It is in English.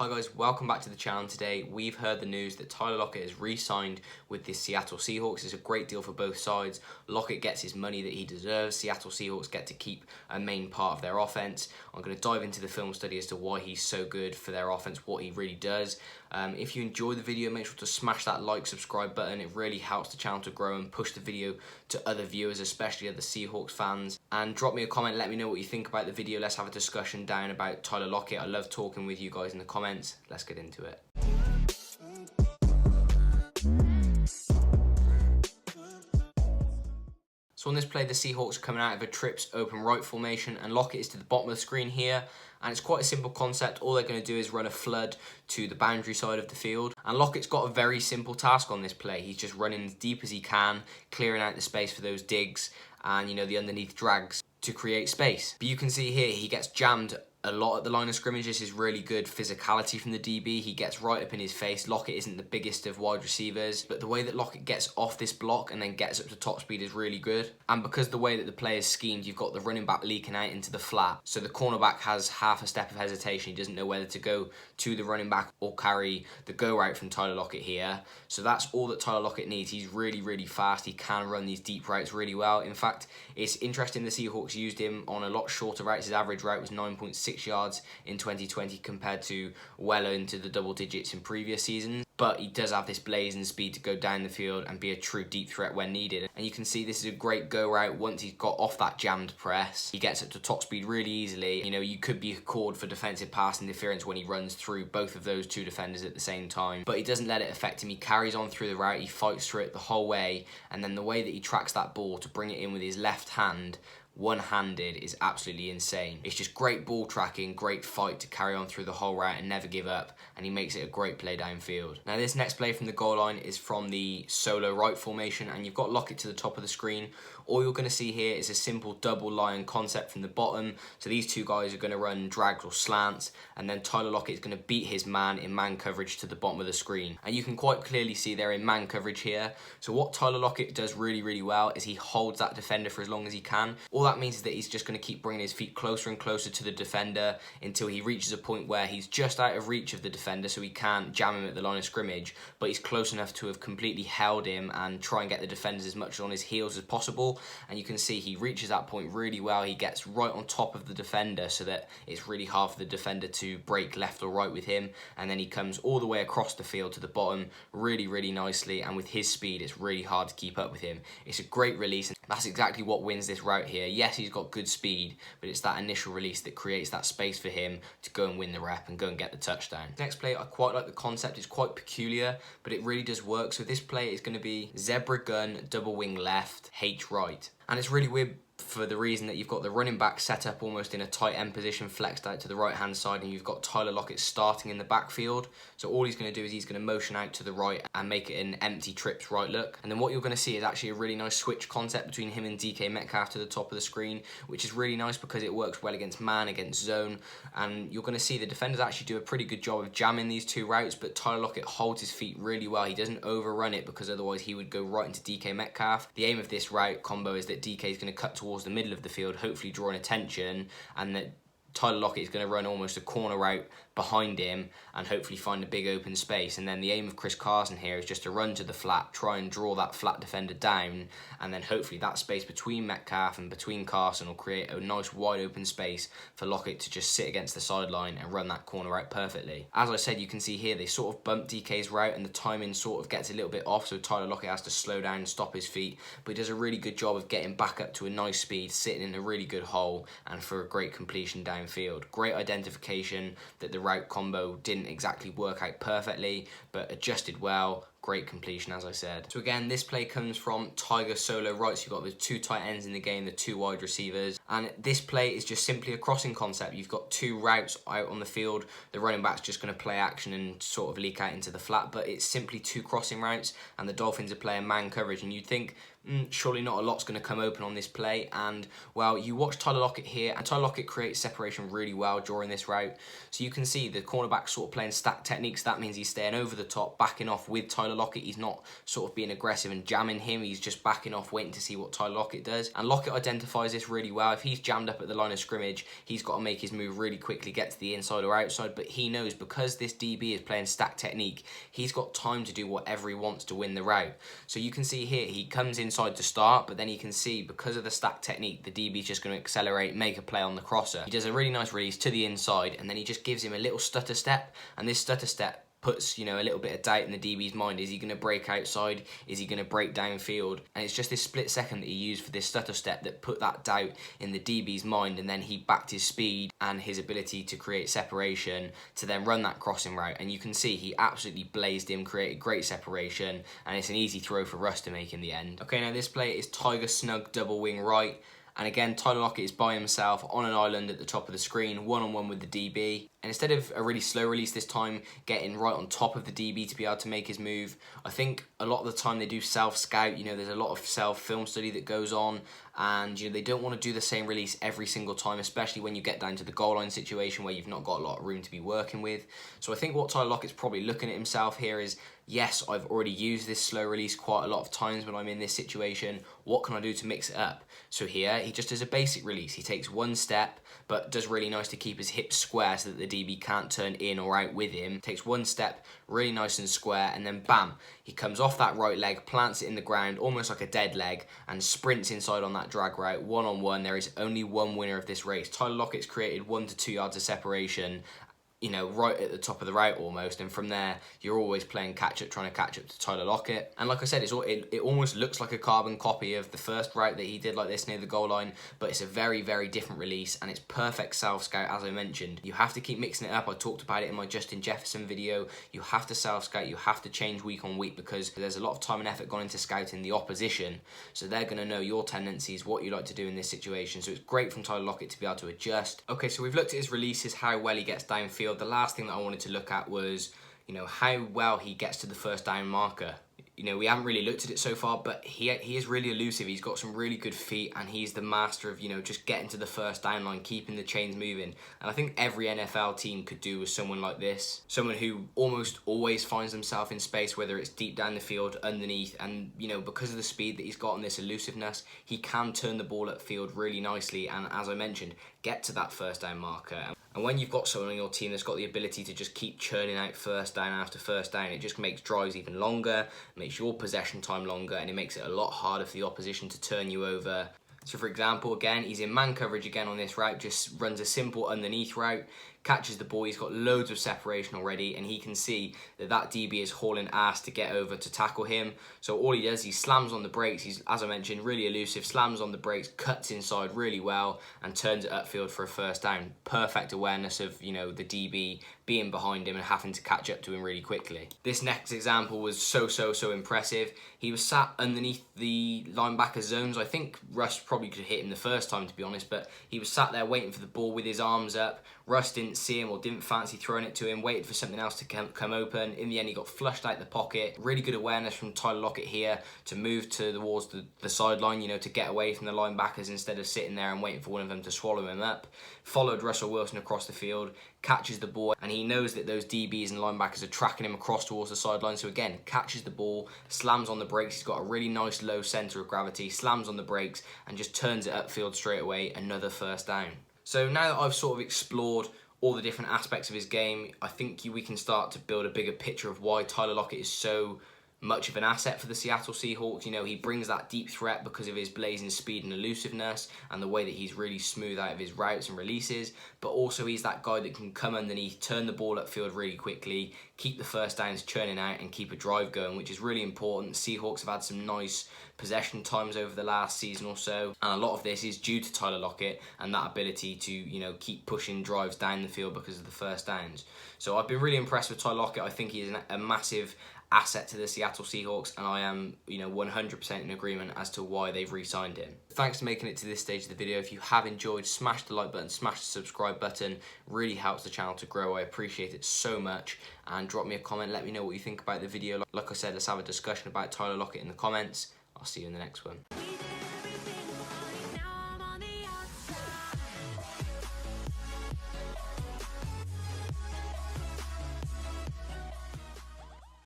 Hi guys, welcome back to the channel. Today we've heard the news that Tyler Lockett has re-signed with the Seattle Seahawks. It's a great deal for both sides. Lockett gets his money that he deserves. Seattle Seahawks get to keep a main part of their offense. I'm going to dive into the film study as to why he's so good for their offense, what he really does. If you enjoyed the video, make sure to smash that like, subscribe button. It really helps the channel to grow and push the video to other viewers, especially other Seahawks fans. And drop me a comment, let me know what you think about the video. Let's have a discussion down about Tyler Lockett. I love talking with you guys in the comments. Let's get into it. So on this play, the Seahawks are coming out of a trips open right formation, and Lockett is to the bottom of the screen here. And it's quite a simple concept. All they're going to do is run a flood to the boundary side of the field. And Lockett's got a very simple task on this play. He's just running as deep as he can, clearing out the space for those digs and, the underneath drags to create space. But you can see here, he gets jammed a lot at the line of scrimmage. This is really good physicality from the DB. He gets right up in his face. Lockett isn't the biggest of wide receivers, but the way that Lockett gets off this block and then gets up to top speed is really good. And because the way that the play is schemed, you've got the running back leaking out into the flat. So the cornerback has half a step of hesitation. He doesn't know whether to go to the running back or carry the go route from Tyler Lockett here. So that's all that Tyler Lockett needs. He's really, really fast. He can run these deep routes really well. In fact, it's interesting the Seahawks used him on a lot shorter routes. His average route was 9.6 yards in 2020 compared to well into the double digits in previous seasons. But he does have this blazing speed to go down the field and be a true deep threat when needed. And you can see this is a great go route once he's got off that jammed press. He gets up to top speed really easily. You could be called for defensive pass interference when he runs through both of those two defenders at the same time. But he doesn't let it affect him. He carries on through the route. He fights through it the whole way. And then the way that he tracks that ball to bring it in with his left hand, one-handed, is absolutely insane. It's just great ball tracking, great fight to carry on through the whole route and never give up, and he makes it a great play downfield. Now this next play from the goal line is from the solo right formation, and you've got Lockett to the top of the screen. All you're going to see here is a simple double line concept from the bottom. So these two guys are going to run drags or slants, and then Tyler Lockett is going to beat his man in man coverage to the bottom of the screen. And you can quite clearly see they're in man coverage here. So what Tyler Lockett does really, really well is he holds that defender for as long as he can. All that means is that he's just going to keep bringing his feet closer and closer to the defender until he reaches a point where he's just out of reach of the defender, so he can't jam him at the line of scrimmage, but he's close enough to have completely held him and try and get the defenders as much on his heels as possible. And you can see he reaches that point really well. He gets right on top of the defender so that it's really hard for the defender to break left or right with him, and then he comes all the way across the field to the bottom really, really nicely, and with his speed it's really hard to keep up with him. It's a great release, and that's exactly what wins this route here. Yes, he's got good speed, but it's that initial release that creates that space for him to go and win the rep and go and get the touchdown. Next play, I quite like the concept. It's quite peculiar, but it really does work. So this play is going to be zebra gun, double wing left, H right. And it's really weird for the reason that you've got the running back set up almost in a tight end position, flexed out to the right hand side, and you've got Tyler Lockett starting in the backfield. So all he's going to do is he's going to motion out to the right and make it an empty trips right look. And then what you're going to see is actually a really nice switch concept between him and DK Metcalf to the top of the screen, which is really nice because it works well against man, against zone. And you're going to see the defenders actually do a pretty good job of jamming these two routes, but Tyler Lockett holds his feet really well. He doesn't overrun it because otherwise he would go right into DK Metcalf. The aim of this route combo is that DK is going to cut towards the middle of the field, hopefully drawing attention, and that Tyler Lockett is going to run almost a corner route behind him and hopefully find a big open space. And then the aim of Chris Carson here is just to run to the flat, try and draw that flat defender down, and then hopefully that space between Metcalf and between Carson will create a nice wide open space for Lockett to just sit against the sideline and run that corner route perfectly. As I said, you can see here they sort of bump DK's route and the timing sort of gets a little bit off, so Tyler Lockett has to slow down and stop his feet, but he does a really good job of getting back up to a nice speed, sitting in a really good hole, and for a great completion downfield. Great identification that the route combo didn't exactly work out perfectly, but adjusted well. Great completion, as I said. So again, this play comes from Tiger solo right. So you've got the two tight ends in the game, the two wide receivers. And this play is just simply a crossing concept. You've got two routes out on the field. The running back's just going to play action and sort of leak out into the flat, but it's simply two crossing routes, and the Dolphins are playing man coverage. And you'd think, surely not a lot's going to come open on this play. And, well, you watch Tyler Lockett here, and Tyler Lockett creates separation really well during this route. So you can see the cornerback sort of playing stack techniques. That means he's staying over the top, backing off with Tyler Tyler Lockett. He's not sort of being aggressive and jamming him. He's just backing off, waiting to see what Tyler Lockett does. And Lockett identifies this really well. If he's jammed up at the line of scrimmage, he's got to make his move really quickly, get to the inside or outside. But he knows, because this DB is playing stack technique, he's got time to do whatever he wants to win the route. So you can see here, he comes inside to start, but then you can see, because of the stack technique, the DB is just going to accelerate, make a play on the crosser. He does a really nice release to the inside, and then he just gives him a little stutter step, and this stutter step puts, you know, a little bit of doubt in the DB's mind. Is he going to break outside? Is he going to break downfield? And it's just this split second that he used for this stutter step that put that doubt in the DB's mind, and then he backed his speed and his ability to create separation to then run that crossing route. And you can see he absolutely blazed him, created great separation, and it's an easy throw for Russ to make in the end. Okay, now this play is Tiger Snug double wing right. And again, Tyler Lockett is by himself on an island at the top of the screen, one-on-one with the DB. And instead of a really slow release this time, getting right on top of the DB to be able to make his move, I think a lot of the time they do self-scout. You know, there's a lot of self-film study that goes on, and you know, they don't want to do the same release every single time, especially when you get down to the goal line situation where you've not got a lot of room to be working with. So I think what Tyler Lockett's probably looking at himself here is, yes, I've already used this slow release quite a lot of times when I'm in this situation. What can I do to mix it up? So here, he just does a basic release. He takes one step, but does really nice to keep his hips square so that the DB can't turn in or out with him. Takes one step, really nice and square, and then bam, he comes off that right leg, plants it in the ground, almost like a dead leg, and sprints inside on that drag route, one-on-one. There is only one winner of this race. Tyler Lockett's created 1 to 2 yards of separation, you know, right at the top of the route almost, and from there you're always playing catch up, trying to catch up to Tyler Lockett. And like I said, it almost looks like a carbon copy of the first route that he did like this near the goal line, but it's a very, very different release, and it's perfect self-scout. As I mentioned, you have to keep mixing it up. I talked about it in my Justin Jefferson video. You have to self-scout, you have to change week on week, because there's a lot of time and effort gone into scouting the opposition, so they're going to know your tendencies, what you like to do in this situation. So it's great from Tyler Lockett to be able to adjust. Okay, so we've looked at his releases, how well he gets downfield. The last thing that I wanted to look at was, you know, how well he gets to the first down marker. You know, we haven't really looked at it so far, but he is really elusive. He's got some really good feet, and he's the master of, you know, just getting to the first down line, keeping the chains moving. And I think every NFL team could do with someone like this. Someone who almost always finds themselves in space, whether it's deep down the field, underneath, and, you know, because of the speed that he's got and this elusiveness, he can turn the ball upfield really nicely, and as I mentioned, get to that first down marker. And when you've got someone on your team that's got the ability to just keep churning out first down after first down, it just makes drives even longer, makes your possession time longer, and it makes it a lot harder for the opposition to turn you over. So for example, again, he's in man coverage again on this route, just runs a simple underneath route, catches the ball, he's got loads of separation already, and he can see that that DB is hauling ass to get over to tackle him. So all he does, he slams on the brakes. He's, as I mentioned, really elusive, slams on the brakes, cuts inside really well, and turns it upfield for a first down. Perfect awareness of, you know, the DB being behind him and having to catch up to him really quickly. This next example was so impressive. He was sat underneath the linebacker zones. I think Russ probably could hit him the first time, to be honest, but he was sat there waiting for the ball with his arms up. Russ didn't see him or didn't fancy throwing it to him, waited for something else to come open. In the end, he got flushed out the pocket. Really good awareness from Tyler Lockett here to move towards the sideline, you know, to get away from the linebackers instead of sitting there and waiting for one of them to swallow him up. Followed Russell Wilson across the field, catches the ball, and he knows that those DBs and linebackers are tracking him across towards the sideline. So again, catches the ball, slams on the brakes. He's got a really nice low center of gravity, slams on the brakes, and just turns it upfield straight away. Another first down. So now that I've sort of explored all the different aspects of his game, I think we can start to build a bigger picture of why Tyler Lockett is so much of an asset for the Seattle Seahawks. You know, he brings that deep threat because of his blazing speed and elusiveness and the way that he's really smooth out of his routes and releases, but also he's that guy that can come underneath, turn the ball upfield really quickly, keep the first downs churning out, and keep a drive going, which is really important. Seahawks have had some nice possession times over the last season or so, and a lot of this is due to Tyler Lockett and that ability to, you know, keep pushing drives down the field because of the first downs. So I've been really impressed with Tyler Lockett. I think he is a massive asset to the Seattle Seahawks, and I am, you know, 100% in agreement as to why they've re-signed him. Thanks for making it to this stage of the video. If you have enjoyed, smash the like button, smash the subscribe button. Really helps the channel to grow. I appreciate it so much. And drop me a comment, let me know what you think about the video. Like I said, let's have a discussion about Tyler Lockett in the comments. I'll see you in the next one.